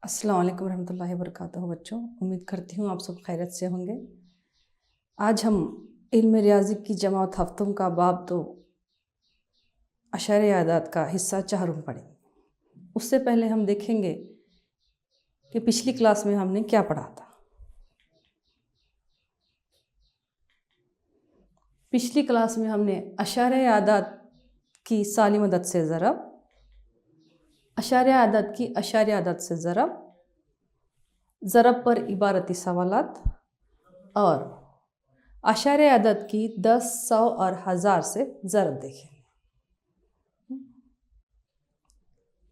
अस्सलाम वालेकुम रहमतुल्लाहि व बरकातुहू। बच्चों, उम्मीद करती हूँ आप सब खैरियत से होंगे। आज हम इल्म रियाज़ी की जमात हफ्तों का बाब 2 अशारे आदात का हिस्सा 4 पढ़ेंगे। उससे पहले हम देखेंगे कि पिछली क्लास में हमने क्या पढ़ा था। पिछली क्लास में हमने अशारे आदात की साली मदद से ज़रब, अशारे आदात की अशारे आदात से ज़रब, ज़रब पर इबारती सवालात और अशारे आदात की 10, 100 और 1000 से ज़रब देखेंगे।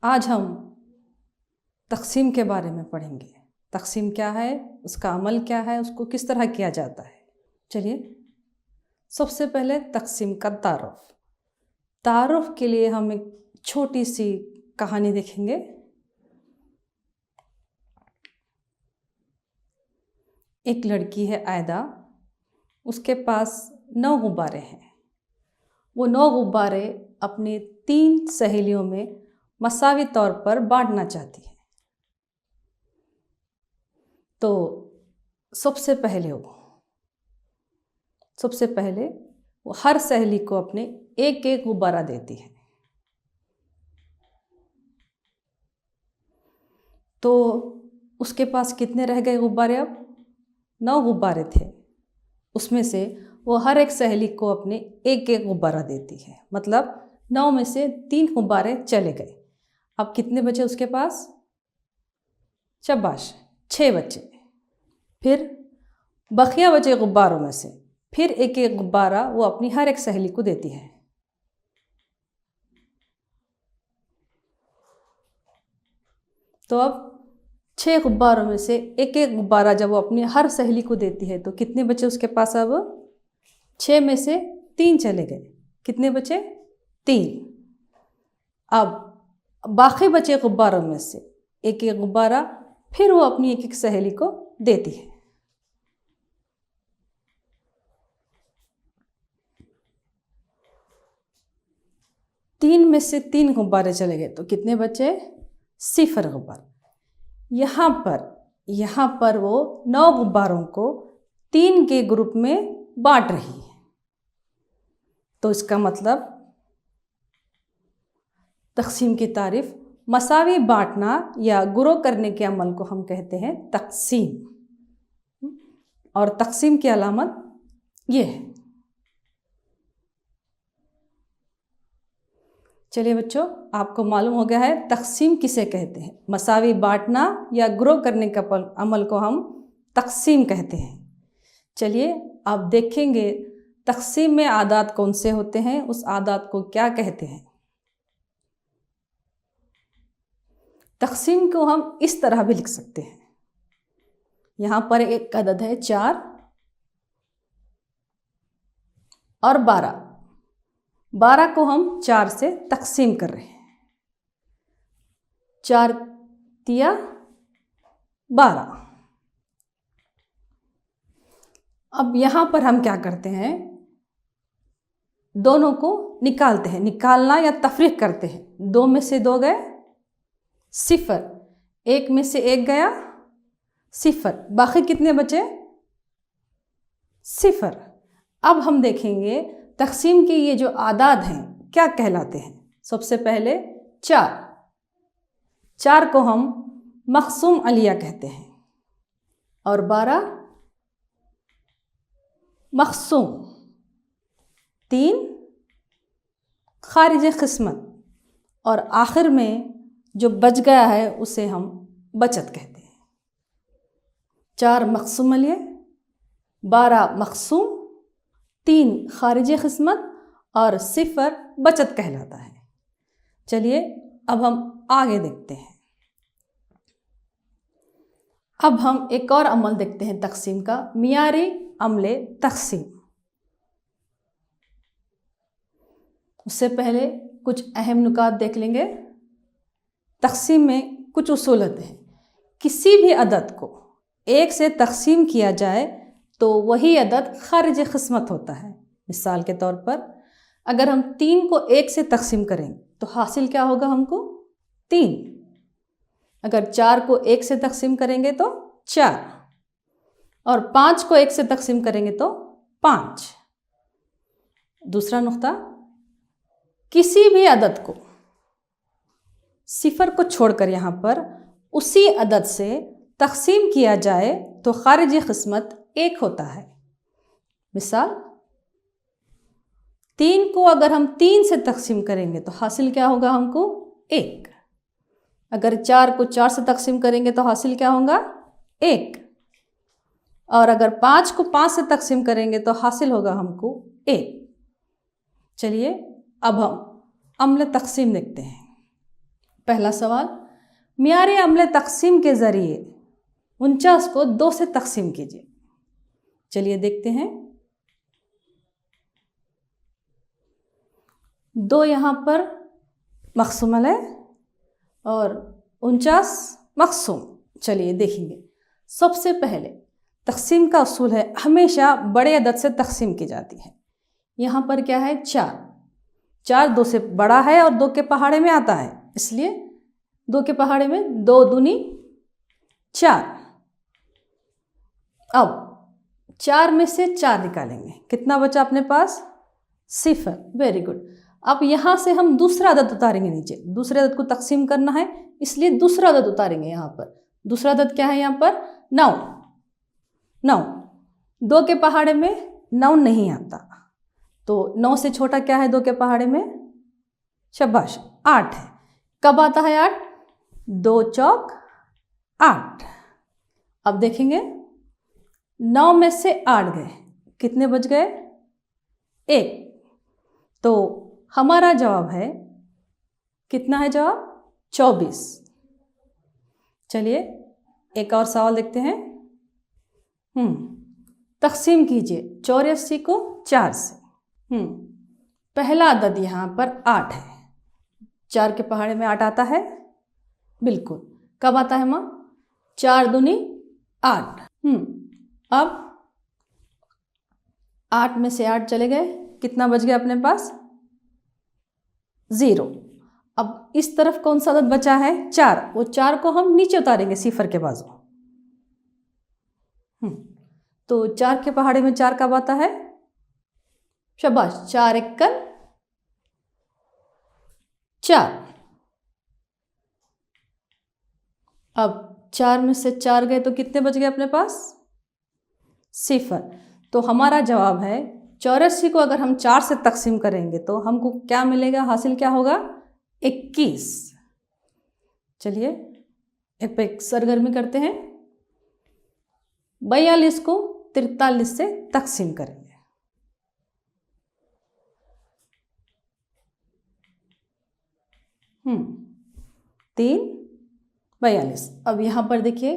आज हम तक़सीम के बारे में पढ़ेंगे। तक़सीम क्या है, उसका अमल क्या है, उसको किस तरह किया जाता है। चलिए, सबसे पहले तक़सीम का तारुफ़ के लिए हम एक छोटी सी कहानी देखेंगे। एक लड़की है आयदा, उसके पास 9 गुब्बारे हैं। वो 9 गुब्बारे अपने 3 सहेलियों में मसावी तौर पर बांटना चाहती है। तो सबसे पहले वो हर सहेली को अपने एक एक गुब्बारा देती है। तो उसके पास कितने रह गए गुब्बारे? अब 9 गुब्बारे थे। उसमें से वो हर एक सहेली को अपने एक एक गुब्बारा देती है। मतलब 9 में से 3 गुब्बारे चले गए। अब कितने बचे उसके पास? शाबाश, 6 बचे। फिर बकिया बचे गुब्बारों में से फिर एक एक गुब्बारा वो अपनी हर एक सहेली को देती है। तो अब 6 गुब्बारों में से एक एक गुब्बारा जब वो अपनी हर सहेली को देती है तो कितने बचे उसके पास? अब 6 में से 3 चले गए। कितने बचे? 3। अब बाकी बचे गुब्बारों में से एक एक गुब्बारा फिर वो अपनी एक एक सहेली को देती है। तीन में से 3 गुब्बारे चले गए तो कितने बचे? 0 गुब्बारे। यहाँ पर वो 9 गुब्बारों को 3 के ग्रुप में बांट रही है। तो इसका मतलब तक़सीम की तारीफ मसावी बांटना या गुरो करने के अमल को हम कहते हैं तक़सीम। और तक़सीम की अलामत ये है। चलिए बच्चों, आपको मालूम हो गया है तक़सीम किसे कहते हैं। मसावी बांटना या ग्रो करने का अमल को हम तक़सीम कहते हैं। चलिए अब देखेंगे तक़सीम में आदात कौन से होते हैं, उस आदात को क्या कहते हैं। तक़सीम को हम इस तरह भी लिख सकते हैं। यहाँ पर एक अदद है 4 और 12। 12 को हम 4 से तक़सीम कर रहे हैं। 4 तिया 12। अब यहाँ पर हम क्या करते हैं, दोनों को निकालते हैं। निकालना या तफरीक करते हैं। 2 में से 2 गए 0, 1 में से 1 गया 0, बाकी कितने बचे? 0। अब हम देखेंगे तक़सीम के ये जो आदाद हैं क्या कहलाते हैं। सबसे पहले 4 को हम मक़सूम अलिया कहते हैं और 12 मक़सूम, 3 खारिज क़िस्मत और आखिर में जो बच गया है उसे हम बचत कहते हैं। 4 मक़सूम अलिया, 12 मक़सूम, 3 खारिज क़िस्मत और 0 बचत कहलाता है। चलिए अब हम आगे देखते हैं। अब हम एक और अमल देखते हैं तक़सीम का, मियारी अमले तक़सीम। उससे पहले कुछ अहम नुकात देख लेंगे। तक़सीम में कुछ उसूलत हैं। किसी भी अदद को 1 से तक़सीम किया जाए तो वही अदद खारिज क़िस्मत होता है। मिसाल के तौर पर अगर हम 3 को 1 से तक़सीम करें तो हासिल क्या होगा हमको? 3। अगर 4 को 1 से तकसीम करेंगे तो 4, और 5 को 1 से तकसीम करेंगे तो 5। दूसरा नुक्ता, किसी भी अदद को सिफर को छोड़कर यहाँ पर उसी अदद से तकसीम किया जाए तो खारिजी किस्मत 1 होता है। मिसाल, 3 को अगर हम 3 से तकसीम करेंगे तो हासिल क्या होगा हमको? 1। अगर 4 को 4 से तकसीम करेंगे तो हासिल क्या होगा? 1। और अगर 5 को 5 से तकसीम करेंगे तो हासिल होगा हमको 1। चलिए अब हम अम्ल तकसीम देखते हैं। पहला सवाल, मियारे अम्ल तकसीम के ज़रिए 49 को 2 से तकसीम कीजिए। चलिए देखते हैं। 2 यहाँ पर मक़सूम है और 49 मक़सूम। चलिए देखेंगे। सबसे पहले तकसीम का उसूल है हमेशा बड़े अदद से तकसीम की जाती है। यहाँ पर क्या है? 4। 4 2 से बड़ा है और 2 के पहाड़े में आता है, इसलिए 2 के पहाड़े में 2 दूनी 4। अब 4 में से 4 निकालेंगे, कितना बचा अपने पास? 0। Very good. अब यहाँ से हम दूसरा अदद उतारेंगे नीचे। दूसरे अदद को तकसीम करना है, इसलिए दूसरा अदद उतारेंगे। यहाँ पर दूसरा अदद क्या है? यहाँ पर 9। 9 2 के पहाड़े में 9 नहीं आता, तो 9 से छोटा क्या है 2 के पहाड़े में? शाबाश, 8 है। कब आता है 8? 2 चौक 8। अब देखेंगे 9 में से 8 गए, कितने बच गए? 1। तो हमारा जवाब है, कितना है जवाब? 24। चलिए एक और सवाल देखते हैं। तकसीम कीजिए 84 को 4 से। पहला अदद यहाँ पर 8 है। 4 के पहाड़े में 8 आता है, बिल्कुल। कब आता है माँ? 4 दूनी 8। अब 8 में से 8 चले गए, कितना बच गया अपने पास? 0। अब इस तरफ कौन सा अदद बचा है? 4। वो 4 को हम नीचे उतारेंगे सिफर के बाजू। तो 4 के पहाड़े में 4 कब आता है? शाबाश, 4 एकल 4। अब 4 में से 4 गए तो कितने बच गए अपने पास? 0। तो हमारा जवाब है 84 को अगर हम 4 से तकसीम करेंगे तो हमको क्या मिलेगा? हासिल क्या होगा? 21। चलिए एक सरगर्मी करते हैं। 42 को 43 से तकसीम करेंगे। 3 42। अब यहाँ पर देखिए,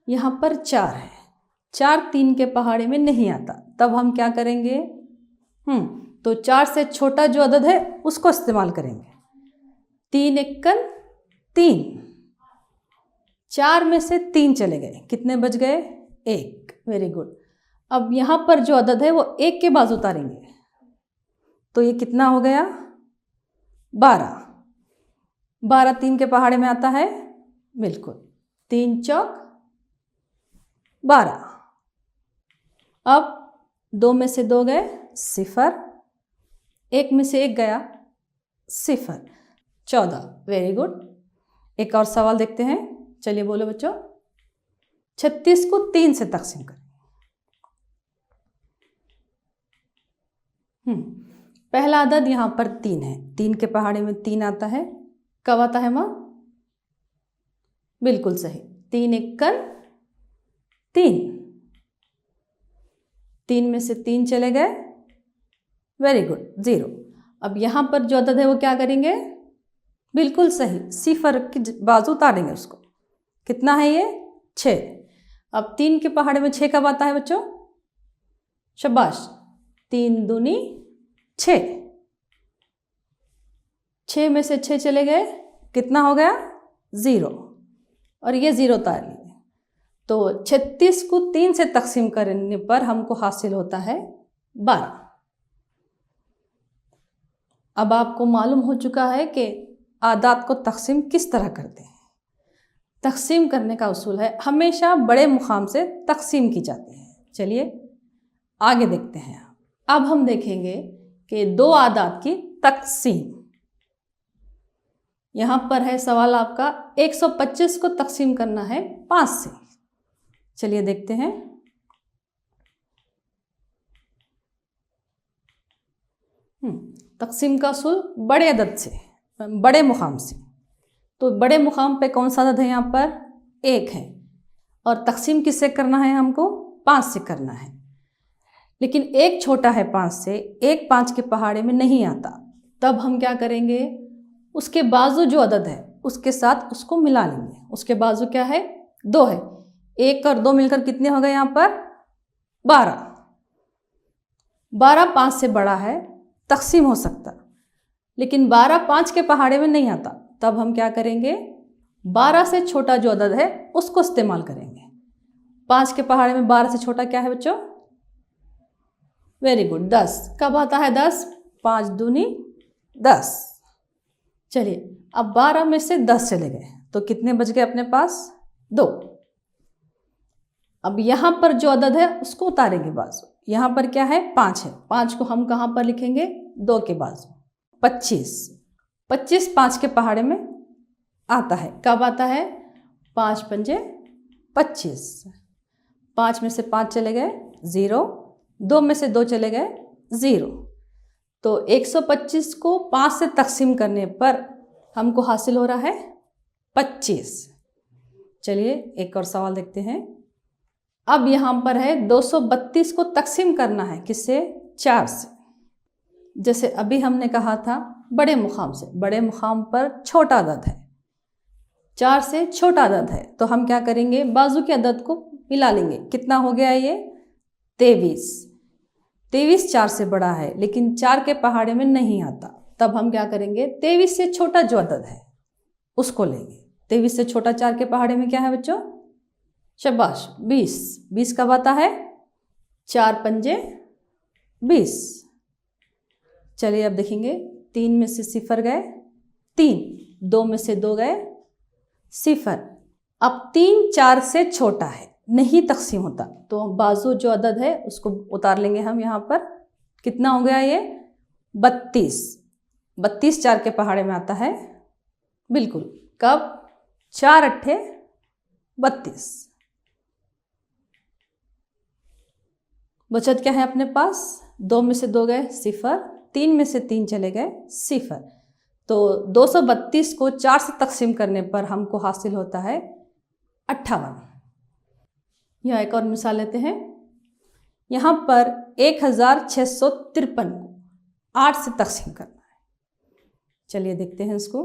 यहाँ पर 4 है। 4 3 के पहाड़े में नहीं आता, तब हम क्या करेंगे? तो 4 से छोटा जो अदद है उसको इस्तेमाल करेंगे। 3 एकल 3। 4 में से 3 चले गए, कितने बच गए? 1। Very good. अब यहाँ पर जो अदद है वो 1 के बाजू उतारेंगे, तो ये कितना हो गया? 12। 12 3 के पहाड़े में आता है, बिल्कुल। 3 चौक 12। अब 2 में से 2 गए, 0। 1 में से 1 गया, 0। 14। Very good. एक और सवाल देखते हैं। चलिए बोलो बच्चों। 36 को 3 से तकसीम करें। पहला अदद यहाँ पर 3 है। 3 के पहाड़े में 3 आता है, कब आता है माँ? बिल्कुल सही, 3 एकल 3। 3 में से 3 चले गए, वेरी गुड, 0। अब यहाँ पर जो अदद है वो क्या करेंगे? बिल्कुल सही, सिफर की बाजू उतारेंगे उसको। कितना है ये? 6। अब 3 के पहाड़े में 6 कब आता है बच्चों? शाबाश, 3 दूनी 6। 6 में से 6 चले गए, कितना हो गया? 0। और ये 0 उतार लिए, तो 36 को 3 से तकसीम करने पर हमको हासिल होता है 12। अब आपको मालूम हो चुका है कि आदात को तकसीम किस तरह करते हैं। तकसीम करने का उसूल है, हमेशा बड़े मुकाम से तकसीम की जाती है। चलिए आगे देखते हैं। अब हम देखेंगे कि दो आदाद की तकसीम। यहाँ पर है सवाल आपका 125 को तकसीम करना है 5 से। चलिए देखते हैं। तकसीम का उसूल बड़े अदद से, बड़े मुकाम से। तो बड़े मुकाम पे कौन सा अदद है? यहाँ पर 1 है और तकसीम किससे करना है? हमको 5 से करना है। लेकिन एक छोटा है 5 से, एक 5 के पहाड़े में नहीं आता। तब हम क्या करेंगे? उसके बाजू जो अदद है उसके साथ उसको मिला लेंगे। उसके बाजू क्या है? 2 है। 1 और 2 मिलकर कितने हो गए? यहाँ पर 12। 12 5 से बड़ा है, तकसीम हो सकता, लेकिन 12 5 के पहाड़े में नहीं आता। तब हम क्या करेंगे? 12 से छोटा जो अदद है उसको इस्तेमाल करेंगे। 5 के पहाड़े में 12 से छोटा क्या है बच्चों? Very good, 10। कब आता है 10? 5 दूनी 10। चलिए अब 12 में से 10 चले गए तो कितने बच गए अपने पास? 2। अब यहाँ पर जो अदद है उसको उतारेंगे बाजू। यहाँ पर क्या है? 5 है। 5 को हम कहाँ पर लिखेंगे? 2 के बाजू। 25। 25 5 के पहाड़े में आता है। कब आता है? 5 पंजे 25। 5 में से 5 चले गए 0, 2 में से 2 चले गए 0। तो 125 को 5 से तकसीम करने पर हमको हासिल हो रहा है 25। चलिए एक और सवाल देखते हैं। अब यहाँ पर है 232 को तकसीम करना है किससे? 4 से। जैसे अभी हमने कहा था बड़े मुकाम से, बड़े मुकाम पर छोटा अदद है, 4 से छोटा अदद है। तो हम क्या करेंगे? बाजू के अदद को मिला लेंगे। कितना हो गया ये? 23। 23 4 से बड़ा है लेकिन 4 के पहाड़े में नहीं आता। तब हम क्या करेंगे? 23 से छोटा जो अदद है उसको लेंगे। 23 से छोटा 4 के पहाड़े में क्या है बच्चों? शाबाश, 20। 20 कब आता है? 4 पंजे 20। चलिए अब देखेंगे। 3 में से 0 गए 3, 2 में से 2 गए 0। अब 3 4 से छोटा है, नहीं तकसीम होता, तो बाजू जो अदद है उसको उतार लेंगे हम। यहाँ पर कितना हो गया ये? 32। 32 4 के पहाड़े में आता है। बिल्कुल, कब? 4 अट्ठे 32। बचत क्या है अपने पास? 2 में से 2 गए 0, 3 में से 3 चले गए 0। तो 232 को 4 से तकसीम करने पर हमको हासिल होता है 58। यह एक और मिसाल लेते हैं। यहाँ पर 1653 को 8 से तकसीम करना है। चलिए देखते हैं इसको।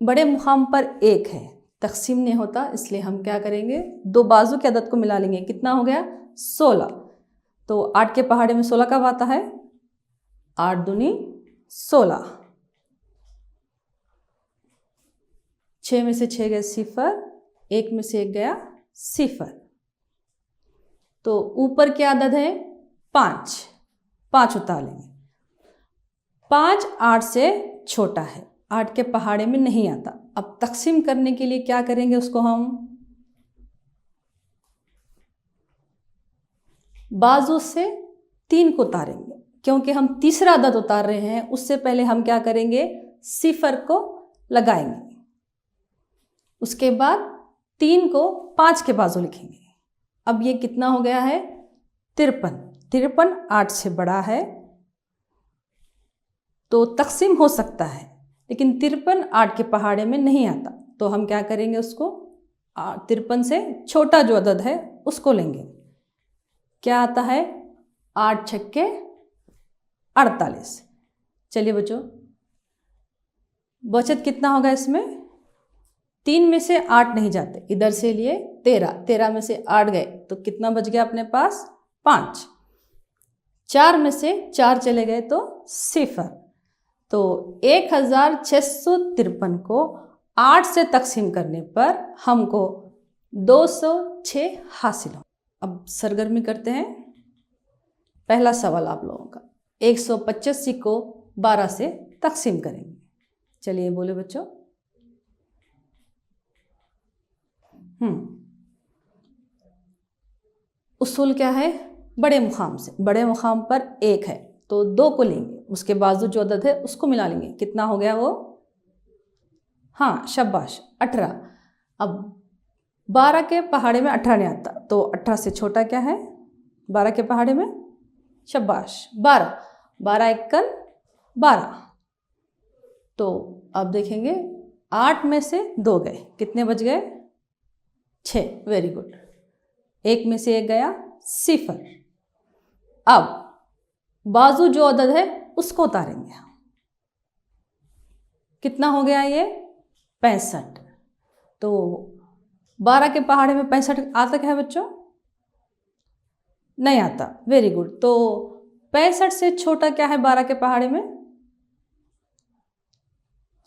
बड़े मुकाम पर 1 है, तकसीम नहीं होता, इसलिए हम क्या करेंगे? 2 बाजू के अदद को मिला लेंगे। कितना हो गया? 16। तो 8 के पहाड़े में 16 कब आता है? 8 दूनी 16। 6 में से 6 गए 0, 1 में से 1 गया 0। तो ऊपर क्या अदद है? 5। 5 उतार लेंगे। 5 8 से छोटा है, 8 के पहाड़े में नहीं आता। अब तकसीम करने के लिए क्या करेंगे? उसको हम बाजू से 3 को उतारेंगे, क्योंकि हम तीसरा अदद उतार रहे हैं। उससे पहले हम क्या करेंगे? 0 को लगाएंगे। उसके बाद 3 को 5 के बाजू लिखेंगे। अब ये कितना हो गया है? 53। 53 8 से बड़ा है तो तकसीम हो सकता है, लेकिन 53 8 के पहाड़े में नहीं आता। तो हम क्या करेंगे? उसको 53 से छोटा जो अदद है उसको लेंगे। क्या आता है? 8 छक्के 48। चलिए बच्चों, बचत कितना होगा इसमें? 3 में से 8 नहीं जाते, इधर से लिए 13, 13 में से 8 गए तो कितना बच गया अपने पास? 5। 4 में से 4 चले गए तो 0। तो 1653 को 8 से तकसीम करने पर हमको 206 हासिल हो। अब सरगर्मी करते हैं। पहला सवाल आप लोगों का, 185 को 12 से तकसीम करेंगे। चलिए बोले बच्चों। उसूल क्या है? बड़े मुकाम से, बड़े मुकाम पर 1 है तो 2 को लेंगे, उसके बाजू जो अदद है उसको मिला लेंगे। कितना हो गया वो? हाँ शाबाश, 18। अब 12 के पहाड़े में 18 नहीं आता तो 18 से छोटा क्या है 12 के पहाड़े में? शाबाश 12। 12 एकन 12। तो अब देखेंगे 8 में से 2 गए, कितने बच गए? 6। Very good. 1 में से 1 गया, 0। अब बाजू जो अदद है उसको उतारेंगे हम। कितना हो गया ये? 65। तो 12 के पहाड़े में 65 आता क्या है बच्चों? नहीं आता। Very good. तो 65 से छोटा क्या है 12 के पहाड़े में?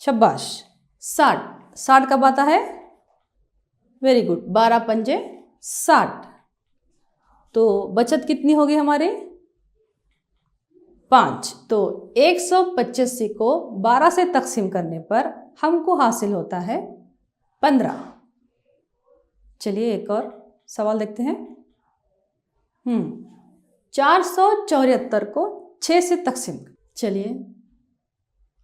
शाबाश 60। 60 कब आता है? वेरी गुड, 12 पंजे 60। तो बचत कितनी होगी हमारे? 5। तो 185 को 12 से तकसीम करने पर हमको हासिल होता है 15। चलिए एक और सवाल देखते हैं। 474 को 6 से तकसीम। चलिए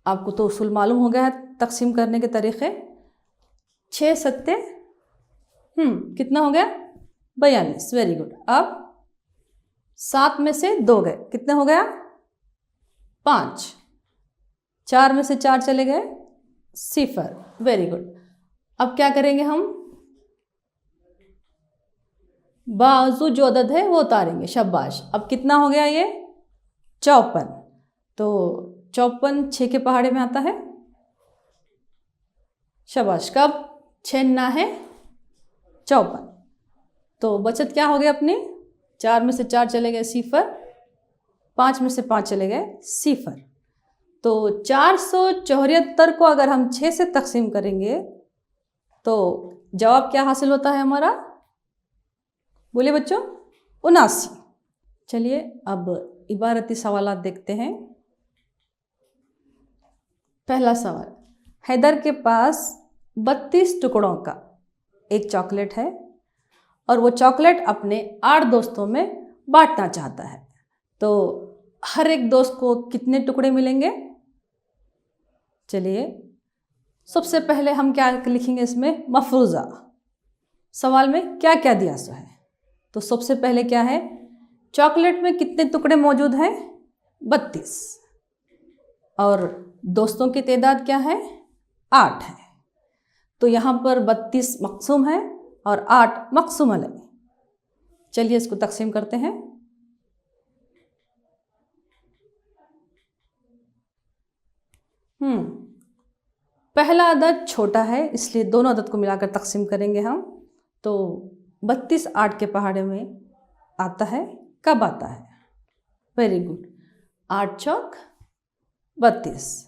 आपको तो उसूल मालूम हो गया है तकसीम करने के तरीक़े। 6 सत्ते कितना हो गया? 42। Very good. अब 7 में से 2 गए, कितने हो गया? 5। 4 में से 4 चले गए, 0। Very good. अब क्या करेंगे हम? बाजू जो अदद है वो उतारेंगे। शाबाश। अब कितना हो गया ये? 54। तो 54 6 के पहाड़े में आता है। शाबाश। कब? 6 ना है 54। तो बचत क्या हो गई अपनी? 4 में से 4 चले गए, 0। 5 में से 5 चले गए, 0। तो 474 को अगर हम 6 से तकसीम करेंगे तो जवाब क्या हासिल होता है हमारा? बोलिए बच्चों। 79। चलिए अब इबारती सवालात देखते हैं। पहला सवाल, हैदर के पास 32 टुकड़ों का एक चॉकलेट है और वो चॉकलेट अपने 8 दोस्तों में बांटना चाहता है। तो हर एक दोस्त को कितने टुकड़े मिलेंगे? चलिए सबसे पहले हम क्या लिखेंगे इसमें? मफरूज़ा। सवाल में क्या क्या दिया सो है? तो सबसे पहले क्या है? चॉकलेट में कितने टुकड़े मौजूद हैं? 32। और दोस्तों की तादाद क्या है? 8 है। तो यहाँ पर 32 मक़सूम है और 8 मक़सूम अलग। चलिए इसको तकसीम करते हैं। पहला अदद छोटा है इसलिए दोनों अदद को मिलाकर तकसीम करेंगे हम। तो 32 8 के पहाड़े में आता है। कब आता है? Very good. 8 चौक 32।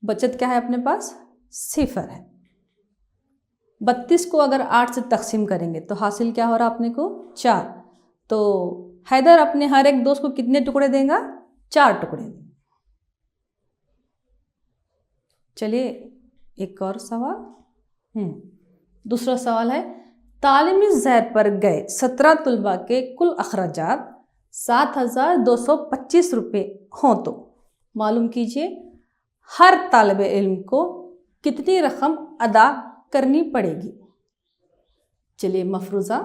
बचत क्या है अपने पास? 0 है। 32 को अगर 8 से तकसीम करेंगे तो हासिल क्या हो रहा अपने को? 4। तो हैदर अपने हर एक दोस्त को कितने टुकड़े देगा? 4 टुकड़े देंगे। चलिए एक और सवाल। दूसरा सवाल है, तालीमी ज़ैर पर गए 17 तलबा के कुल अखराजात 7,225 रुपये हों तो मालूम कीजिए हर तालिब इल्म को कितनी रकम अदा करनी पड़ेगी। चलिए मफरूज़ा।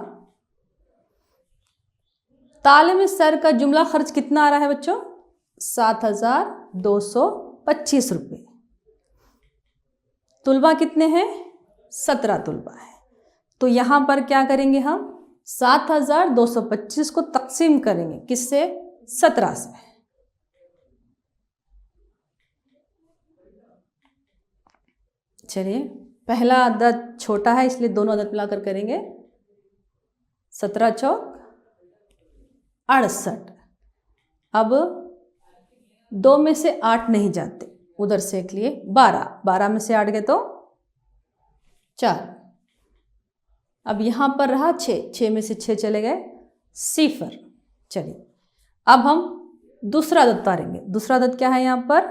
तालीमी सर का जुमला खर्च कितना आ रहा है बच्चों? 7,225 रुपये। तुलबा कितने हैं? 17 तुलबा है। तो यहाँ पर क्या करेंगे हम? 7,225 को तकसीम करेंगे किससे? 17 से। चलिए पहला अदद छोटा है इसलिए दोनों अदद मिलाकर करेंगे। 17 चौक 68। अब 2 में से 8 नहीं जाते, उधर से एक लिए 12। 12 में से 8 गए तो 4। अब यहाँ पर रहा 6। 6 में से 6 चले गए, 0। चलिए अब हम दूसरा अदद उतारेंगे। दूसरा अदद क्या है यहाँ पर?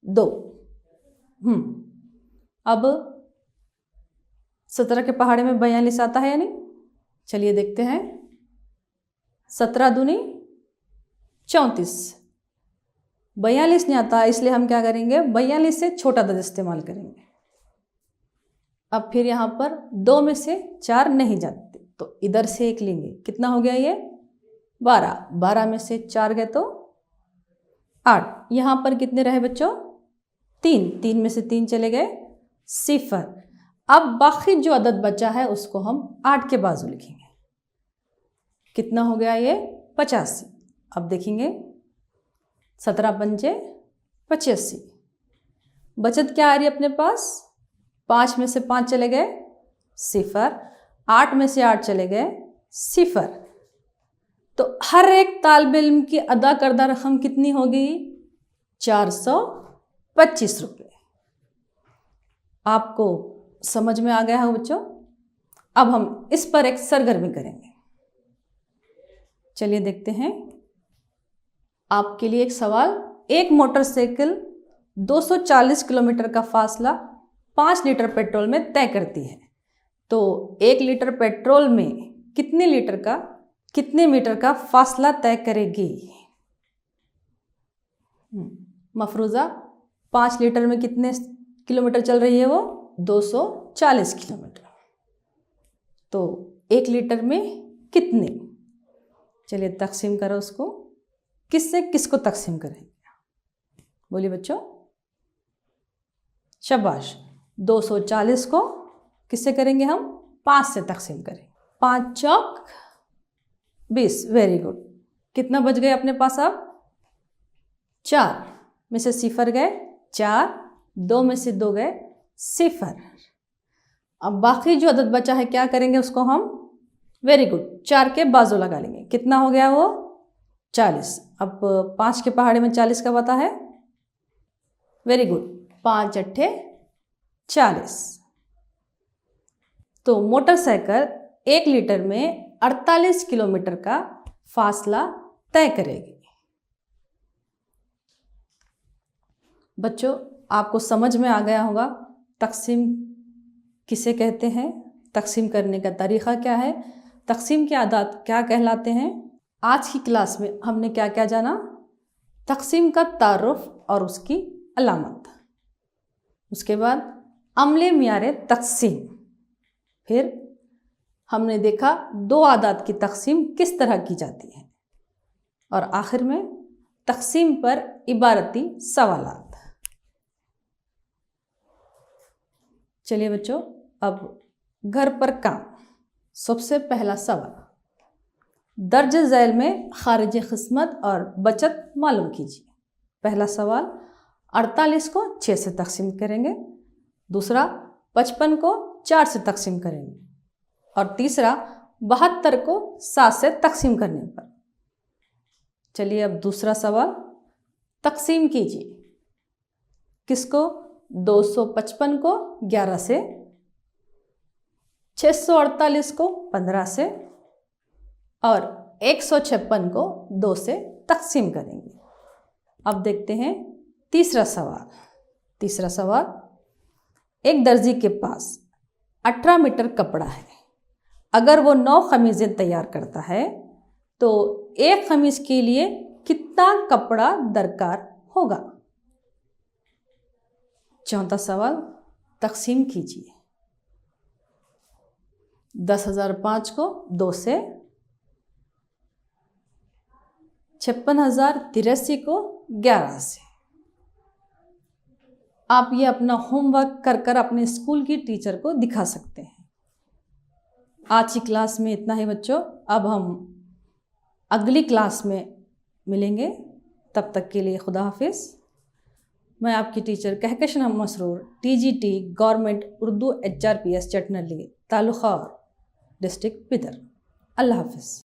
2। अब 17 के पहाड़े में 42 आता है या नहीं? चलिए देखते हैं। 17 दूनी 34। 42 नहीं आता, इसलिए हम क्या करेंगे? 42 से छोटा अदद इस्तेमाल करेंगे। अब फिर यहाँ पर 2 में से 4 नहीं जाते, तो इधर से 1 लेंगे। कितना हो गया ये? 12। 12 में से 4 गए तो 8। यहाँ पर कितने रहे बच्चों? 3। 3 में से 3 चले गए, 0। अब बाकी जो अदद बचा है उसको हम 8 के बाजू लिखेंगे। कितना हो गया ये? 85। अब देखेंगे 17 पंजे 85। बचत क्या आ रही है अपने पास? 5 में से 5 चले गए, 0। 8 में से 8 चले गए, 0। तो हर एक तालिब इल्म की अदा करदा रकम कितनी होगी? 425 रुपये। आपको समझ में आ गया है बच्चों? अब हम इस पर एक सरगर्मी करेंगे। चलिए देखते हैं। आपके लिए एक सवाल। एक मोटरसाइकिल 240 किलोमीटर का फासला 5 लीटर पेट्रोल में तय करती है, तो 1 लीटर पेट्रोल में कितने मीटर का फासला तय करेगी? मफरूज़ा, 5 लीटर में कितने किलोमीटर चल रही है वो? 240 किलोमीटर। तो 1 लीटर में कितने? चलिए तकसीम करो उसको। किससे किसको तकसीम करेंगे? बोलिए बच्चों। शाबाश। 240 को किससे करेंगे हम? 5 से तकसीम करेंगे। 5 चौक 20। Very good. कितना बच गए अपने पास अब? 4 में से 0 गए, 4। 2 में से 2 गए, 0। अब बाकी जो अदद बचा है क्या करेंगे उसको हम? वेरी गुड, 4 के बाजू लगा लेंगे। कितना हो गया वो? 40। अब 5 के पहाड़े में 40 का पता है? Very good, 5 अट्ठे 40। तो मोटरसाइकिल 1 लीटर में 48 किलोमीटर का फासला तय करेगी। बच्चों, आपको समझ में आ गया होगा तकसीम किसे कहते हैं, तकसीम करने का तरीक़ा क्या है, तकसीम के आदात क्या कहलाते हैं। आज की क्लास में हमने क्या क्या जाना? तकसीम का तारुफ और उसकी अलामत। उसके बाद अमले मियारे तकसीम। फिर हमने देखा 2 आदात की तकसीम किस तरह की जाती है। और आखिर में तकसीम पर इबारती सवालात। चलिए बच्चों, अब घर पर काम। सबसे पहला सवाल, दर्ज झैल में खारिज क़िस्मत और बचत मालूम कीजिए। पहला सवाल, 48 को 6 से तकसीम करेंगे। दूसरा, 55 को 4 से तकसीम करेंगे। और तीसरा, 72 को 7 से तकसीम करने पर। चलिए अब दूसरा सवाल, तकसीम कीजिए। किसको? 255 को 11 से, 648 को 15 से और 156 को 2 से तकसीम करेंगे। अब देखते हैं तीसरा सवाल। तीसरा सवाल, एक दर्जी के पास 18 मीटर कपड़ा है। अगर वो 9 ख़मीज़ें तैयार करता है तो एक ख़मीज़ के लिए कितना कपड़ा दरकार होगा? चौथा सवाल, तकसीम कीजिए। 10,005 को 2 से, 56,083 को 11 से। आप ये अपना होमवर्क कर कर अपने स्कूल की टीचर को दिखा सकते हैं। आज की क्लास में इतना ही बच्चों। अब हम अगली क्लास में मिलेंगे। तब तक के लिए खुदा हाफिज़। मैं आपकी teacher Kahkashan Masroor, TGT government Urdu HRPS Chatnali, taluka district Bidar. अल्लाह हाफिज़।